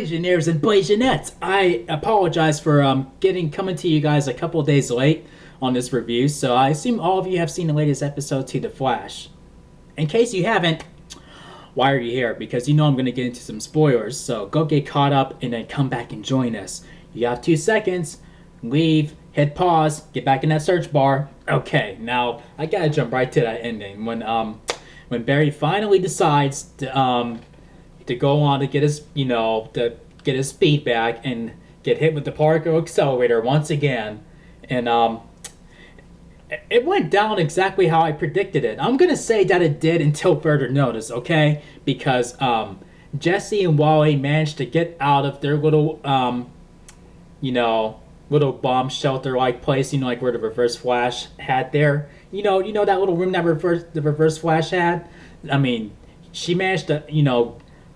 Blasianeers and Blasianettes, I apologize for coming to you guys a couple days late on this review. So I assume all of you have seen the latest episode to The Flash. In case you haven't, why are you here? Because you know I'm going to get into some spoilers. So go get caught up and then come back and join us. You have 2 seconds. Leave. Hit pause. Get back in that search bar. Okay, now I gotta jump right to that ending when Barry finally decides to go on to get his, to get his speed back and get hit with the particle accelerator once again. And it went down exactly how I predicted it. I'm going to say that it did until further notice, okay? Because Jesse and Wally managed to get out of their little, little bomb shelter-like place, like where the Reverse Flash had there. You know that little room that the Reverse Flash had? I mean, she managed to,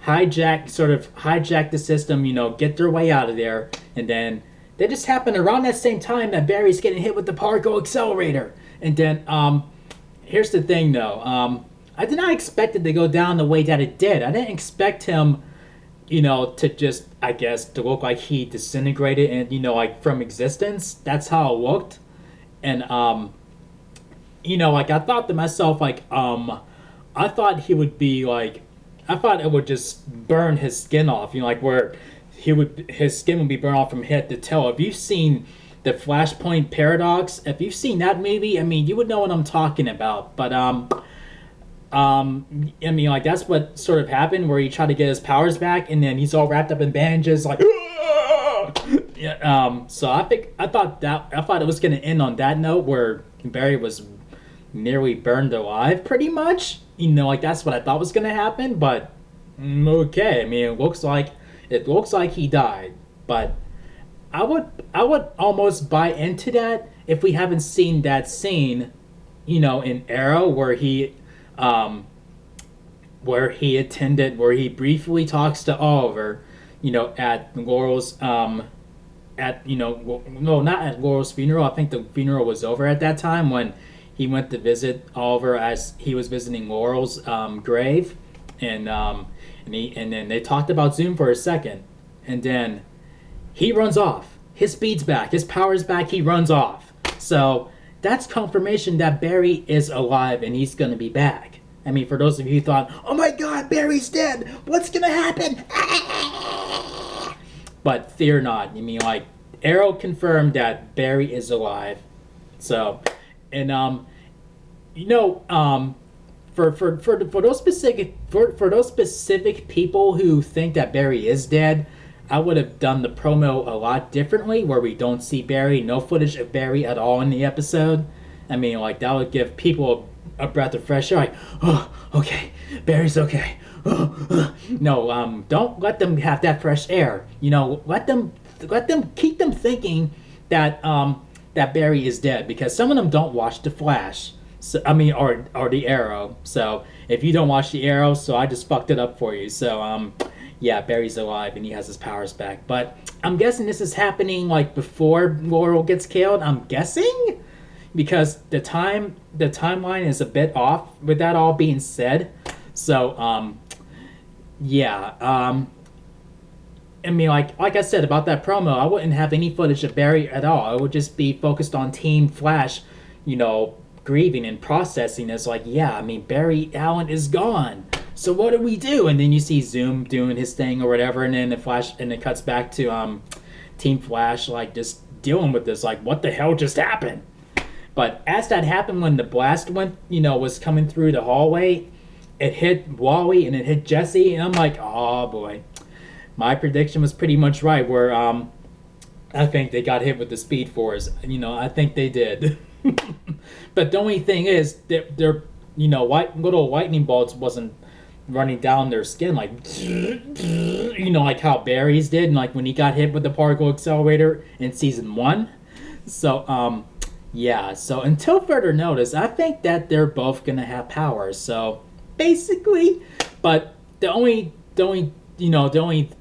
hijack the system, get their way out of there, and then they just happened around that same time that Barry's getting hit with the particle accelerator. And then, here's the thing though, I did not expect it to go down the way that it did. I didn't expect him, to just, I guess, to look like he disintegrated and, like from existence. That's how it looked. And, I thought to myself, I thought he would be I thought it would just burn his skin off, where his skin would be burned off from head to toe. If you've seen the Flashpoint Paradox, if you've seen that movie, I mean, you would know what I'm talking about. But that's what sort of happened, where he tried to get his powers back, and then he's all wrapped up in bandages, like, yeah. So I thought it was gonna end on that note, where Barry was nearly burned alive, pretty much. That's what I thought was gonna happen. But okay, I mean, it looks like he died. But I would almost buy into that if we haven't seen that scene, in Arrow where he briefly talks to Oliver, at Laurel's no, not at Laurel's funeral. I think the funeral was over at that time when he went to visit Oliver as he was visiting Laurel's grave, and then they talked about Zoom for a second, and then he runs off. His speed's back, his power's back. He runs off. So that's confirmation that Barry is alive and he's gonna be back. I mean, for those of you who thought, "Oh my God, Barry's dead. What's gonna happen?" But fear not. I mean, Arrow confirmed that Barry is alive. So. And for those specific people who think that Barry is dead, I would have done the promo a lot differently, where we don't see Barry, no footage of Barry at all in the episode. I mean, that would give people a breath of fresh air. Oh, okay, Barry's okay. No, don't let them have that fresh air. Let them keep them thinking that that Barry is dead, because some of them don't watch The Flash. So, or The Arrow. So if you don't watch The Arrow, so I just fucked it up for you. So yeah, Barry's alive and he has his powers back. But I'm guessing this is happening before Laurel gets killed. I'm guessing, because the timeline is a bit off with that all being said. So yeah. I mean, like I said about that promo, I wouldn't have any footage of Barry at all. I would just be focused on Team Flash, grieving and processing. It's yeah, I mean, Barry Allen is gone. So what do we do? And then you see Zoom doing his thing or whatever, and then it cuts back to Team Flash, just dealing with this, what the hell just happened? But as that happened, when the blast was coming through the hallway, it hit Wally and it hit Jesse, and I'm like, oh boy. My prediction was pretty much right, where I think they got hit with the Speed Force. I think they did. But the only thing is, their little lightning bolts wasn't running down their skin like how Barry's did, and when he got hit with the particle accelerator in season 1. So yeah. So until further notice, I think that they're both gonna have powers. So basically, but the only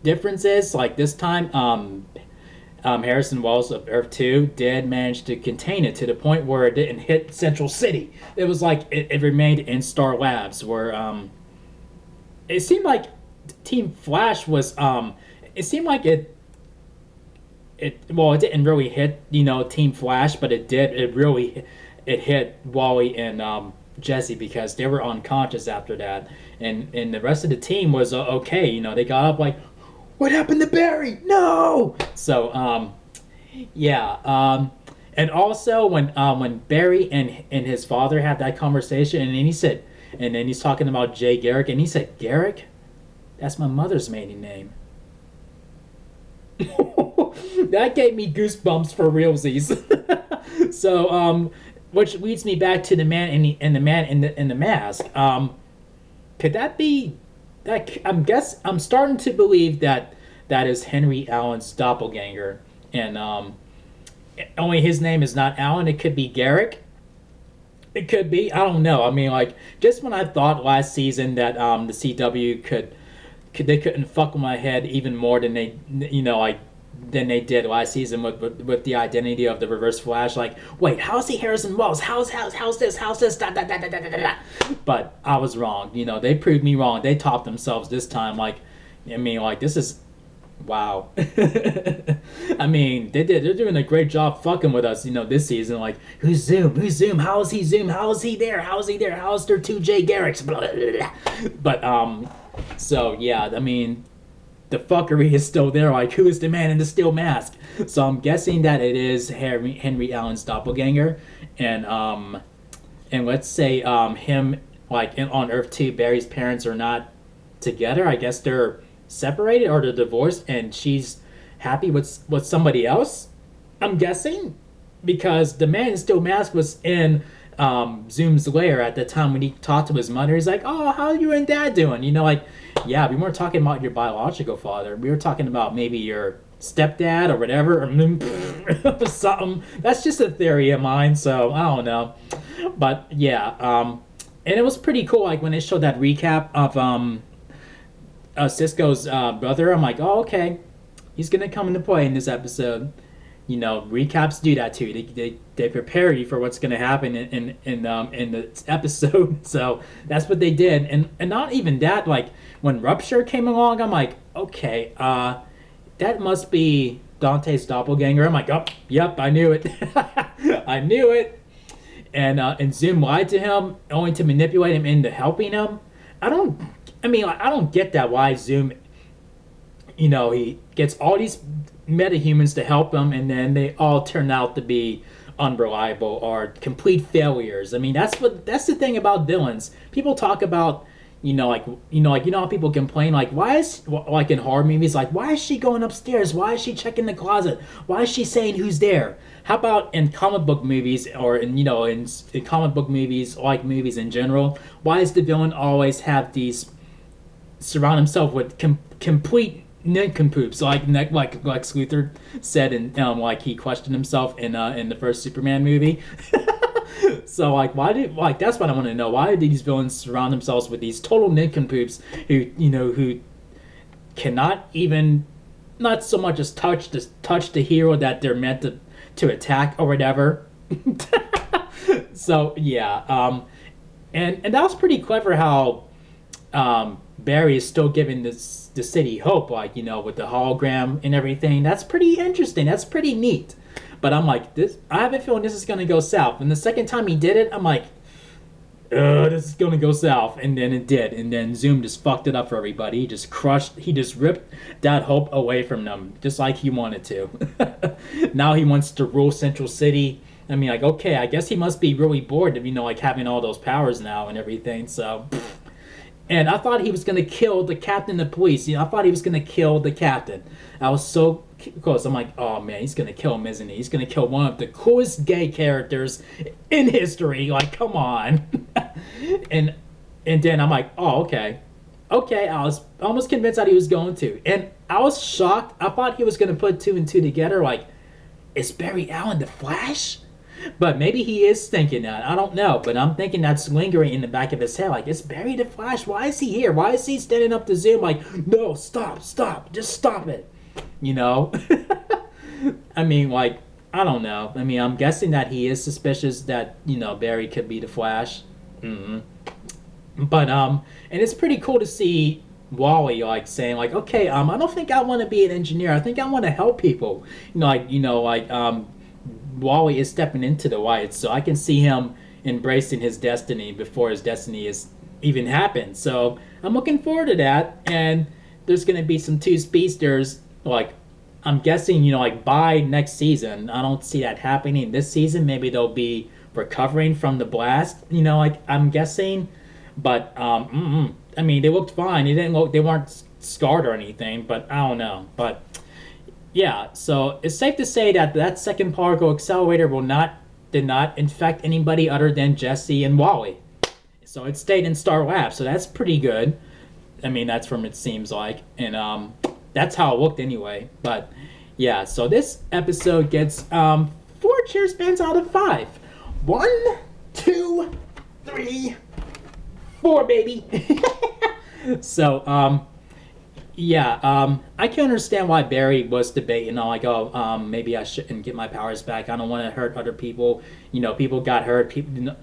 difference is, this time, Harrison Wells of Earth 2 did manage to contain it to the point where it didn't hit Central City. It was it remained in Star Labs, where it seemed like Team Flash was it seemed like it didn't really hit Team Flash, but it really it hit Wally and Jesse because they were unconscious after that, and the rest of the team was okay. They got up like, what happened to Barry? No. So yeah. And also when Barry and his father had that conversation, and then he said, and then he's talking about Jay Garrick, and he said, Garrick, that's my mother's maiden name. That gave me goosebumps for realsies. So which leads me back to the man in the man in the mask. Could that be that? I'm starting to believe that that is Henry Allen's doppelganger, and only his name is not Allen. It could be Garrick. It could be. I don't know. I mean, like, just when I thought last season that the CW they couldn't fuck with my head even more than they than they did last season with the identity of the Reverse Flash. Like, wait, how's he Harrison Wells? How's this? Da, da, da, da, da, da, da. But I was wrong. They proved me wrong. They topped themselves this time. Like, I mean, like, this is wow. I mean, they're doing a great job fucking with us, this season. Like, who's Zoom? How is he Zoom? How is he there? How's there two Jay Garricks? Blah, blah, blah. But so yeah, I mean, the fuckery is still there. Like, who is the man in the steel mask? So I'm guessing that it is Henry Allen's doppelganger, and let's say him, like, on Earth 2, Barry's parents are not together. I guess they're separated or they're divorced, and she's happy with somebody else. I'm guessing because the man in steel mask was in Zoom's lair at the time when he talked to his mother. He's like, "Oh, how are you and Dad doing?" Like, yeah, we weren't talking about your biological father. We were talking about maybe your stepdad or whatever, or something. That's just a theory of mine, so I don't know. But yeah, and it was pretty cool. Like when they showed that recap of Cisco's brother, I'm like, oh, okay, he's gonna come into play in this episode. Recaps do that too. They prepare you for what's gonna happen in the episode. So that's what they did, and not even that. Like when Rupture came along, I'm like, okay, that must be Dante's doppelganger. I'm like, oh, yep, I knew it. I knew it. And Zoom lied to him only to manipulate him into helping him. I don't get that, why Zoom, he gets all these metahumans to help him, and then they all turn out to be unreliable or complete failures. I mean, that's the thing about villains. People talk about, how people complain, like, why is, like in horror movies, like, why is she going upstairs? Why is she checking the closet? Why is she saying who's there? How about in comic book movies, or in comic book movies, like movies in general, why does the villain always have these surround himself with complete nincompoops, like Lex Luthor said, and like he questioned himself in the first Superman movie. So like that's what I want to know. Why do these villains surround themselves with these total nincompoops who cannot even, not so much as touch the hero that they're meant to attack or whatever. So yeah, and that was pretty clever how Barry is still giving the city hope, like, with the hologram and everything. That's pretty interesting. That's pretty neat. But I'm like, I have a feeling this is going to go south. And the second time he did it, I'm like, this is going to go south. And then it did. And then Zoom just fucked it up for everybody. He just ripped that hope away from them, just like he wanted to. Now he wants to rule Central City. I mean, like, okay, I guess he must be really bored of, like, having all those powers now and everything. So, and I thought he was going to kill the captain of police. I thought he was going to kill the captain. I was so close. I'm like, oh man, he's going to kill him, isn't he? He's going to kill one of the coolest gay characters in history. Like, come on. and then I'm like, oh, okay. Okay, I was almost convinced that he was going to. And I was shocked. I thought he was going to put two and two together. Like, is Barry Allen the Flash? But maybe he is thinking that. I don't know. But I'm thinking that's lingering in the back of his head. Like, is Barry the Flash? Why is he here? Why is he standing up to Zoom like, no, stop. Just stop it. I mean, like, I don't know. I mean, I'm guessing that he is suspicious that, Barry could be the Flash. Mm-hmm. But, and it's pretty cool to see Wally like saying like, okay, I don't think I want to be an engineer. I think I want to help people. Wally is stepping into the light, so I can see him embracing his destiny before his destiny is even happened. So I'm looking forward to that. And there's gonna be some two speedsters. Like I'm guessing, like by next season. I don't see that happening this season. Maybe they'll be recovering from the blast. Like I'm guessing. But I mean, they looked fine. They weren't scarred or anything. But I don't know. But yeah, so it's safe to say that that second particle accelerator did not infect anybody other than Jesse and Wally. So it stayed in Star Labs, so that's pretty good. I mean, that's from it seems like, and that's how it looked anyway. But yeah, so this episode gets 4 cheer spins out of 5. 1, 2, 3, 4, baby. So yeah, I can understand why Barry was debating on like, oh, maybe I shouldn't get my powers back. I don't want to hurt other people. People got hurt,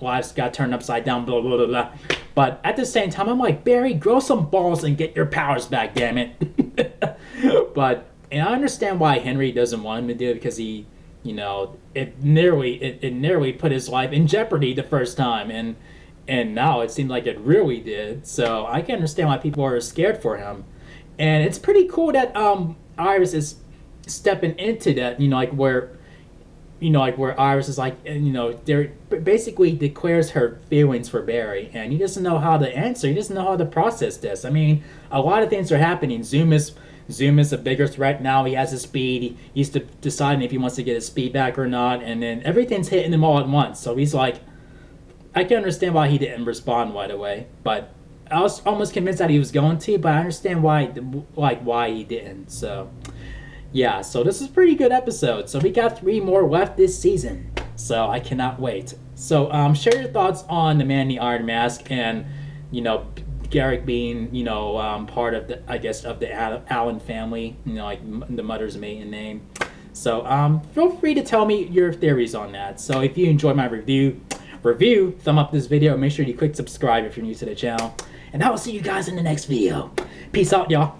lives got turned upside down, blah blah blah blah. But at the same time, I'm like, Barry, grow some balls and get your powers back, damn it. And I understand why Henry doesn't want him to do it because he, it nearly put his life in jeopardy the first time, and now it seemed like it really did. So I can understand why people are scared for him. And it's pretty cool that Iris is stepping into that, where Iris is like, there basically declares her feelings for Barry, and he doesn't know how to answer. He doesn't know how to process this. I mean, a lot of things are happening. Zoom is a bigger threat now. He has his speed. He's deciding if he wants to get his speed back or not, and then everything's hitting him all at once. So he's like, I can understand why he didn't respond right away, but I was almost convinced that he was going to, but I understand why he didn't. So, yeah. So this is a pretty good episode. So we got 3 more left this season. So I cannot wait. So share your thoughts on the Man in the Iron Mask and Garrick being part of the Allen family. Like the mother's maiden name. So feel free to tell me your theories on that. So if you enjoyed my review, thumb up this video. Make sure you click subscribe if you're new to the channel. And I will see you guys in the next video. Peace out, y'all.